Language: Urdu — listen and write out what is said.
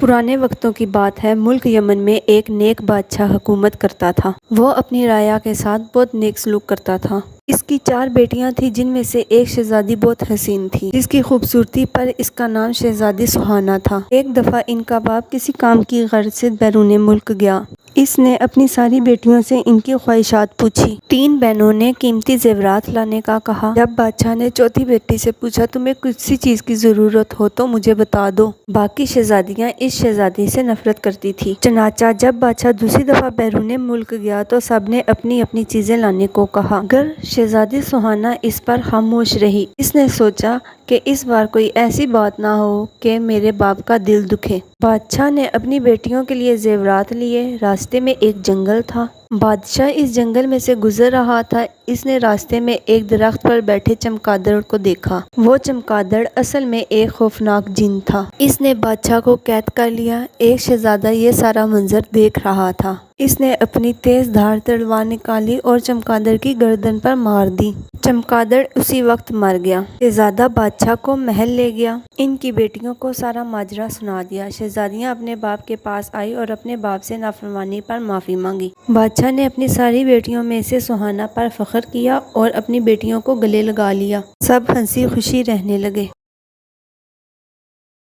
پرانے وقتوں کی بات ہے، ملک یمن میں ایک نیک بادشاہ حکومت کرتا تھا۔ وہ اپنی رعایا کے ساتھ بہت نیک سلوک کرتا تھا۔ اس کی 4 بیٹیاں تھیں، جن میں سے ایک شہزادی بہت حسین تھی، جس کی خوبصورتی پر اس کا نام شہزادی سہانا تھا۔ ایک دفعہ ان کا باپ کسی کام کی غرض سے بیرون ملک گیا۔ اس نے اپنی ساری بیٹیوں سے ان کی خواہشات پوچھی۔ 3 بہنوں نے قیمتی زیورات لانے کا کہا۔ جب بادشاہ نے چوتھی بیٹی سے پوچھا، تمہیں کسی چیز کی ضرورت ہو تو مجھے بتا دو۔ باقی شہزادیاں اس شہزادی سے نفرت کرتی تھیں۔ چنانچہ جب بادشاہ دوسری دفعہ بیرون ملک گیا تو سب نے اپنی اپنی چیزیں لانے کو کہا، مگر شہزادی سہانا اس پر خاموش رہی۔ اس نے سوچا کہ اس بار کوئی ایسی بات نہ ہو کہ میرے باپ کا دل دکھے۔ بادشاہ نے اپنی بیٹیوں کے لیے زیورات لیے۔ راستے میں ایک جنگل تھا۔ بادشاہ اس جنگل میں سے گزر رہا تھا۔ اس نے راستے میں ایک درخت پر بیٹھے چمگادڑ کو دیکھا۔ وہ چمگادڑ اصل میں ایک خوفناک جن تھا۔ اس نے بادشاہ کو قید کر لیا۔ ایک شہزادہ یہ سارا منظر دیکھ رہا تھا۔ اس نے اپنی تیز دھار تلوار نکالی اور چمگادڑ کی گردن پر مار دی۔ چمگادڑ اسی وقت مر گیا۔ شہزادہ بادشاہ کو محل لے گیا۔ ان کی بیٹیوں کو سارا ماجرا سنا دیا۔ شہزادیاں اپنے باپ کے پاس آئی اور اپنے باپ سے نافرمانی پر معافی مانگی۔ بادشاہ نے اپنی ساری بیٹیوں میں سے سہانا پر فخر کیا اور اپنی بیٹیوں کو گلے لگا لیا۔ سب ہنسی خوشی رہنے لگے۔